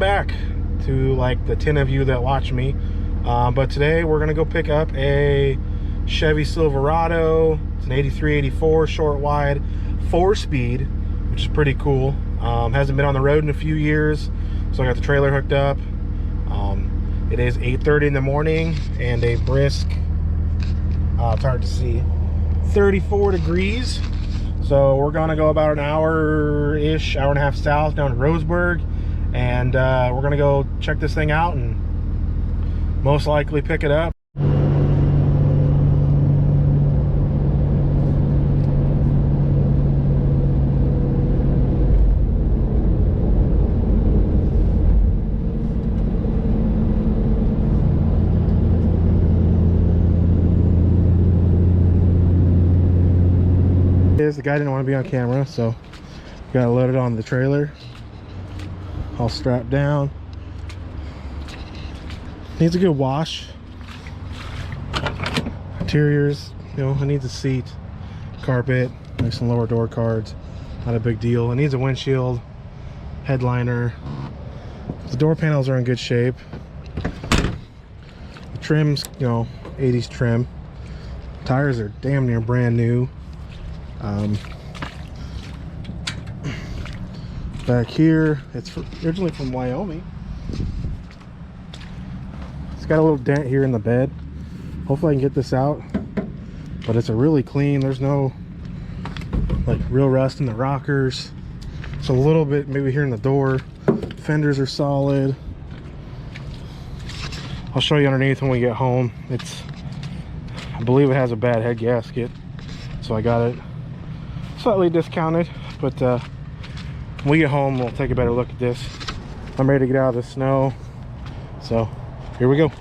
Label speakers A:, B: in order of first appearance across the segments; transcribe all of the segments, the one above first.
A: back to like the 10 of you that watch me. But today we're gonna go pick up a Chevy Silverado. It's an 83, 84 short wide 4-speed, which is pretty cool. Hasn't been on the road in a few years, so I got the trailer hooked up. It is 8:30 in the morning and a brisk, it's hard to see, 34 degrees. So we're gonna go about an hour-ish, hour and a half south down to Roseburg, and we're gonna go check this thing out and most likely pick it up. The guy didn't want to be on camera, so got to load it on the trailer. All strapped down. Needs a good wash. Interiors, you know, it needs a seat, carpet, like some lower door cards. Not a big deal. It needs a windshield, headliner. The door panels are in good shape. The trim's, you know, 80s trim. Tires are damn near brand new. Back here, it's originally from Wyoming. It's got a little dent here in the bed. Hopefully I can get this out, but it's a really clean. There's no like real rust in the rockers. It's a little bit maybe here in the door. Fenders are solid. I'll show you underneath when we get home. I believe it has a bad head gasket, so I got it slightly discounted, but when we get home we'll take a better look at this. I'm ready to get out of the snow, so here we go.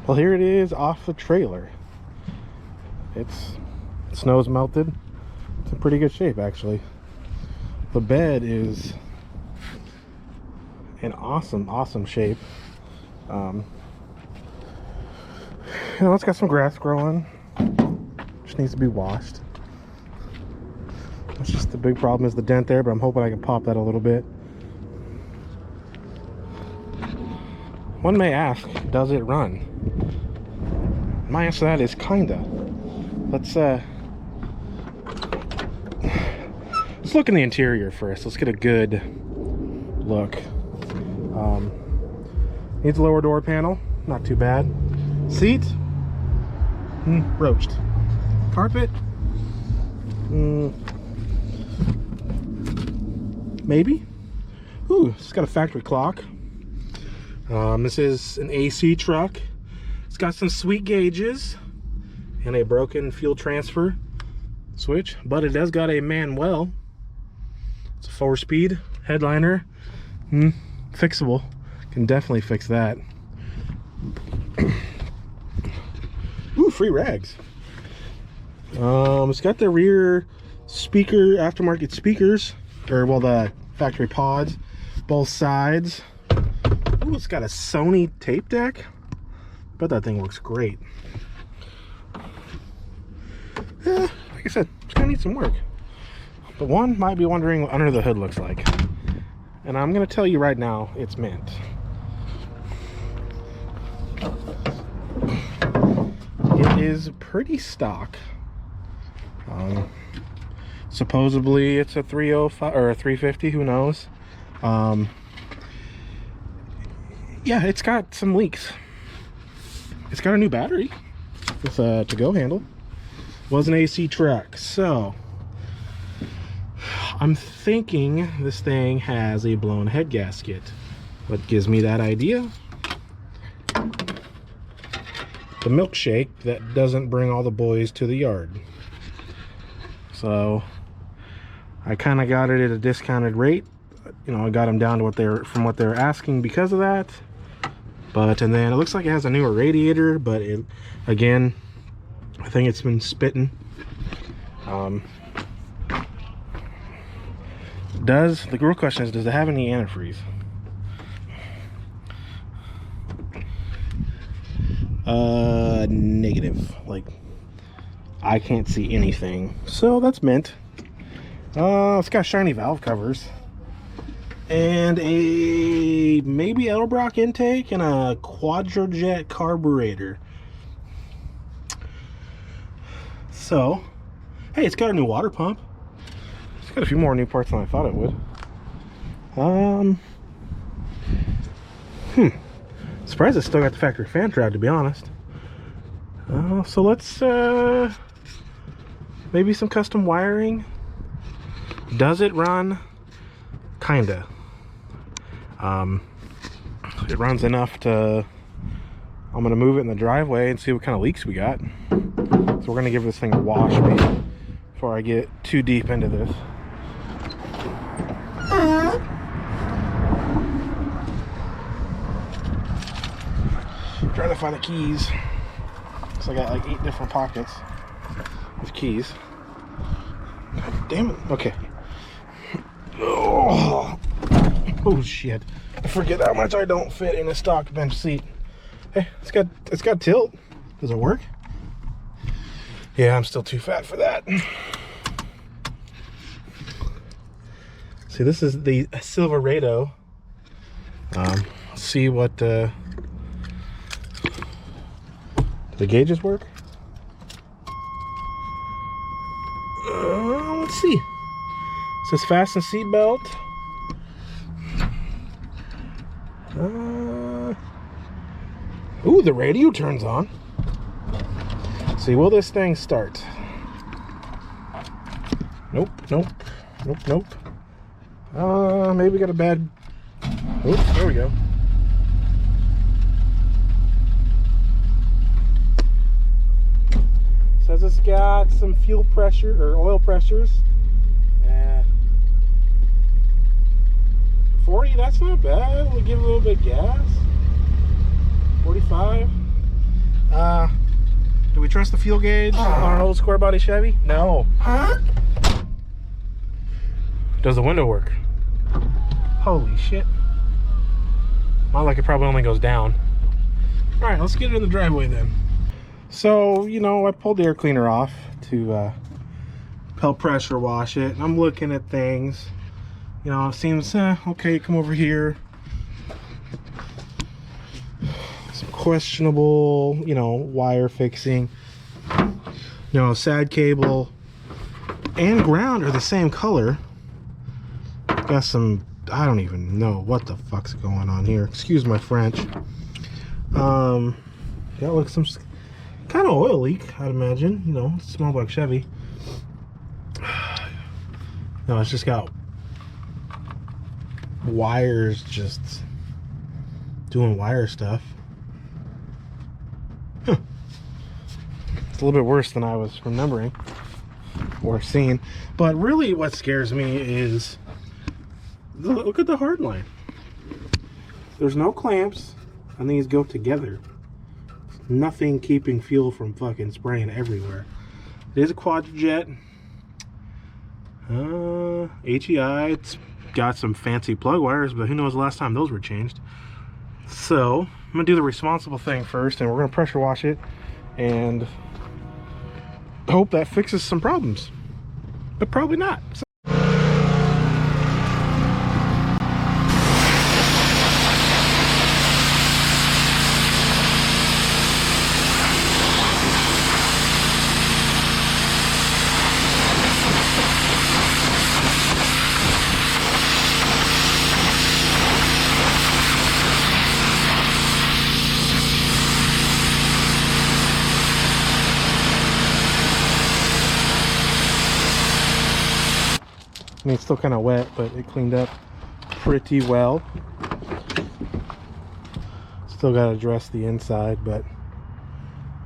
A: Well, here it is off the trailer. Snow's melted. It's in pretty good shape, actually. The bed is in awesome shape. You know, it's got some grass growing. Just needs to be washed. That's just the big problem, is the dent there, but I'm hoping I can pop that a little bit. One may ask, does it run? My answer to that is kinda. Let's look in the interior first. Let's get a good look. Needs a lower door panel, not too bad. Seat, roached. Carpet, maybe. Ooh, it's got a factory clock. This is an AC truck. It's got some sweet gauges and a broken fuel transfer switch, but it does got a manual. It's a 4-speed headliner. Fixable. Can definitely fix that. Ooh, free rags. It's got the rear speaker, aftermarket speakers, or well, the factory pods, both sides. Ooh, it's got a Sony tape deck. Bet that thing works great. Like I said, it's gonna need some work. But one might be wondering what under the hood looks like. And I'm gonna tell you right now, it's mint. It is pretty stock. Supposedly it's a 305 or a 350, who knows. Yeah, it's got some leaks. It's got a new battery with a to-go handle. Was an AC truck, so I'm thinking this thing has a blown head gasket. What gives me that idea? The milkshake that doesn't bring all the boys to the yard. So I kind of got it at a discounted rate. You know, I got them down to what they're asking because of that. But and then it looks like it has a newer radiator, but it, again, I think it's been spitting. The real question is, does it have any antifreeze? Negative. Like, I can't see anything, so that's mint. It's got shiny valve covers and a maybe Edelbrock intake and a Quadrajet carburetor. So, hey, it's got a new water pump. It's got a few more new parts than I thought it would. Surprised it's still got the factory fan shroud, to be honest. So let's maybe some custom wiring. Does it run? Kinda. It runs enough to, I'm gonna move it in the driveway and see what kind of leaks we got. So we're gonna give this thing a wash before I get too deep into this. Trying to find the keys. So I got like 8 different pockets with keys. God damn it. Okay. Oh shit. I forget how much I don't fit in a stock bench seat. Hey, it's got tilt. Does it work? Yeah, I'm still too fat for that. See, this is the Silverado. Let's see what the gauges work. Let's see. It says fasten seatbelt. Ooh, the radio turns on. See, will this thing start? Nope, nope, nope, nope. Maybe we got a bad. Oops, there we go. Says it's got some fuel pressure or oil pressures. 40, that's not bad. We'll give it a little bit of gas. 45. Do we trust the fuel gauge on an old square body Chevy? No. Does the window work? Holy shit. Not like it probably only goes down. All right, let's get it in the driveway then. So, you know, I pulled the air cleaner off to help pressure wash it. And I'm looking at things. You know, it seems, okay, come over here. Some questionable, you know, wire fixing. You know, sad cable and ground are the same color. Got some, I don't even know what the fuck's going on here. Excuse my French. Got like some kind of oil leak, I'd imagine. You know, it smells like Chevy. No, it's just got wires just doing wire stuff. Huh. It's a little bit worse than I was remembering or seeing. But really what scares me is, look at the hard line. There's no clamps, and these go together. Nothing keeping fuel from fucking spraying everywhere. It is a quadjet. HEI, it's got some fancy plug wires, but who knows the last time those were changed. So I'm gonna do the responsible thing first, and we're gonna pressure wash it and hope that fixes some problems, but probably not. I mean, it's still kind of wet, but it cleaned up pretty well. Still got to address the inside, but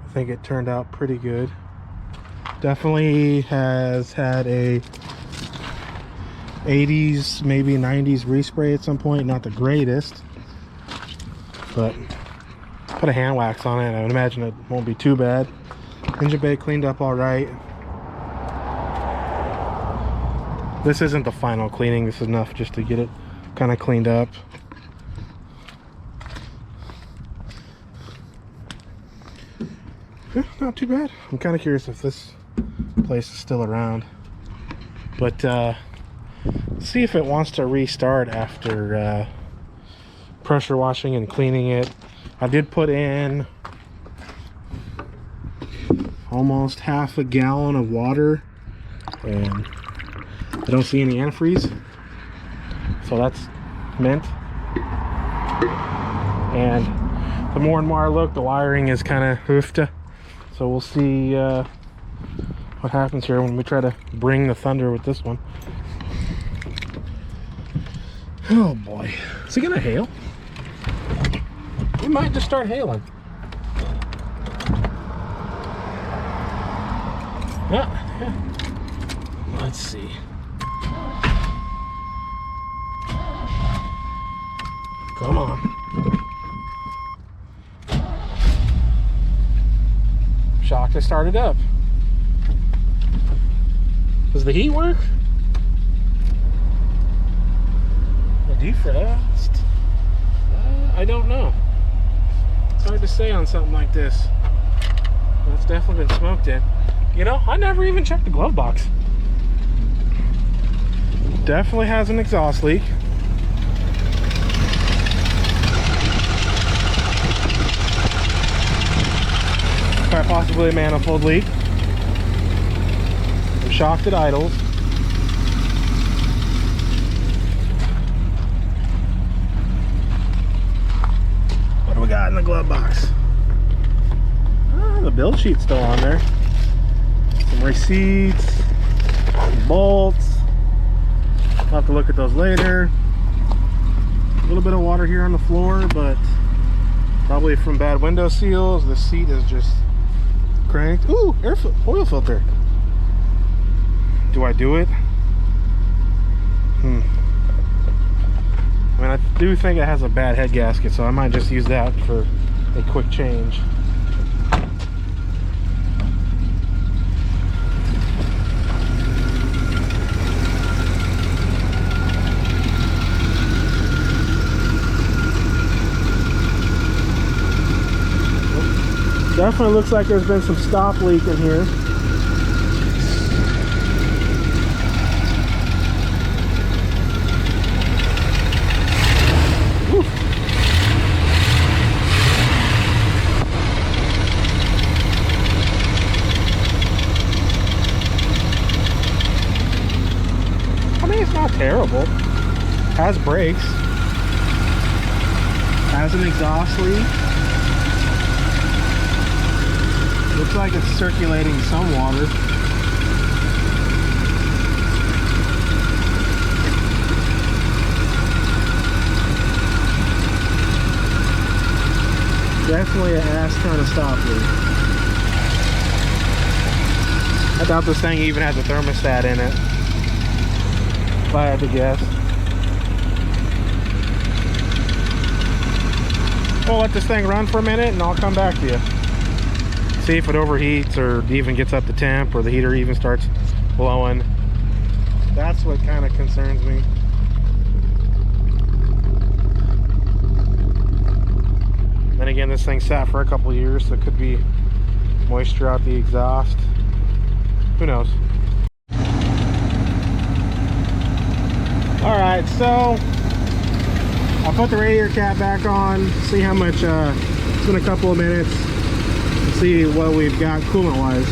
A: I think it turned out pretty good. Definitely has had a 80s, maybe 90s respray at some point. Not the greatest, but put a hand wax on it. I would imagine it won't be too bad. Engine bay cleaned up all right. This isn't the final cleaning. This is enough just to get it kind of cleaned up. Yeah, not too bad. I'm kind of curious if this place is still around. But see if it wants to restart after pressure washing and cleaning it. I did put in almost half a gallon of water, and I don't see any antifreeze, so that's mint. And the more and more I look, the wiring is kind of hoofed. So we'll see what happens here when we try to bring the thunder with this one. Oh boy, is it gonna hail? It might just start hailing. Yeah. Let's see. Come on. Shocked it started up. Does the heat work? A defrost? I don't know. It's hard to say on something like this. That's definitely been smoked in. You know, I never even checked the glove box. Definitely has an exhaust leak. Quite possibly a manifold leak. I'm shocked it idles. What do we got in the glove box? Oh, the build sheet's still on there. Some receipts, some bolts. I'll have to look at those later. A little bit of water here on the floor, but probably from bad window seals. The seat is just cranked. Ooh, oil filter. Do I do it? I mean, I do think it has a bad head gasket, so I might just use that for a quick change. Definitely looks like there's been some stop leak in here. Whew. I mean, it's not terrible. Has brakes. Has an exhaust leak. Looks like it's circulating some water. definitely an ass ton of stop here. I doubt this thing even has a thermostat in it, if I had to guess. We'll let this thing run for a minute and I'll come back to you. See if it overheats or even gets up to temp or the heater even starts blowing. That's what kind of concerns me. Then again, this thing sat for a couple years, so it could be moisture out the exhaust. Who knows? Alright, so I'll put the radiator cap back on, see how much, it's been a couple of minutes, see what we've got coolant wise.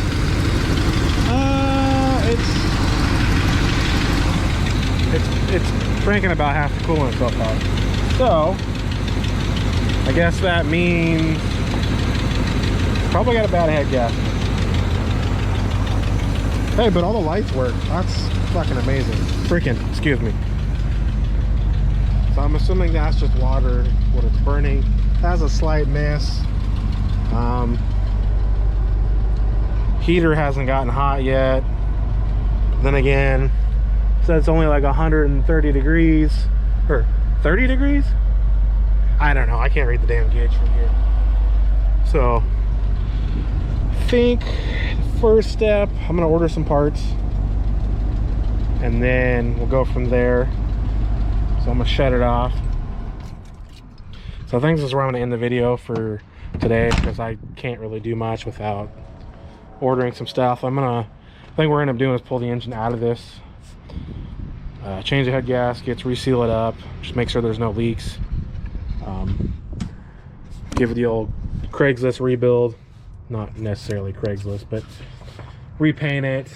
A: It's cranking about half the coolant so far. So I guess that means probably got a bad head gasket. Hey, but all the lights work. That's fucking amazing. Freaking, excuse me. So I'm assuming that's just water, what it's burning. It has a slight miss. Heater hasn't gotten hot yet. Then again, it says it's only like 130 degrees. Or 30 degrees? I don't know. I can't read the damn gauge from here. So, I think first step, I'm going to order some parts. And then we'll go from there. So I'm going to shut it off. So I think this is where I'm going to end the video for today, because I can't really do much without ordering some stuff. I think what we're going to end up doing is pull the engine out of this, change the head gaskets, reseal it up, just make sure there's no leaks, give it the old Craigslist rebuild, not necessarily Craigslist, but repaint it.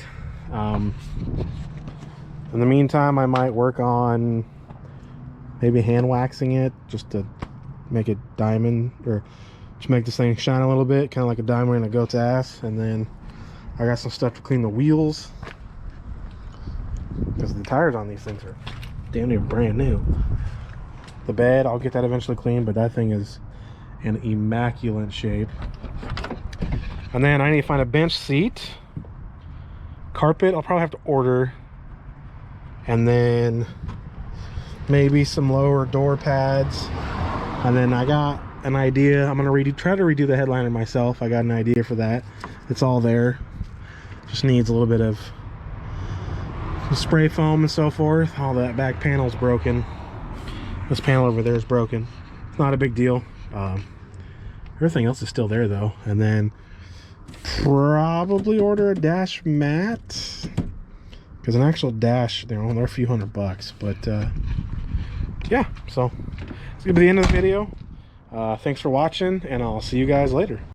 A: In the meantime, I might work on maybe hand waxing it just to make it diamond, or just make this thing shine a little bit, kind of like a diamond in a goat's ass. And then I got some stuff to clean the wheels, because the tires on these things are damn near brand new. The bed, I'll get that eventually cleaned, but that thing is in immaculate shape. And then I need to find a bench seat. Carpet, I'll probably have to order. And then maybe some lower door pads. And then I got an idea. I'm gonna try to redo the headliner myself. I got an idea for that. It's all there. Just needs a little bit of spray foam and so forth. All that back panel's broken. This panel over there is broken. It's not a big deal. Everything else is still there though. And then probably order a dash mat, because an actual dash, they're a few $100. But yeah, so it's gonna be the end of the video. Thanks for watching, and I'll see you guys later.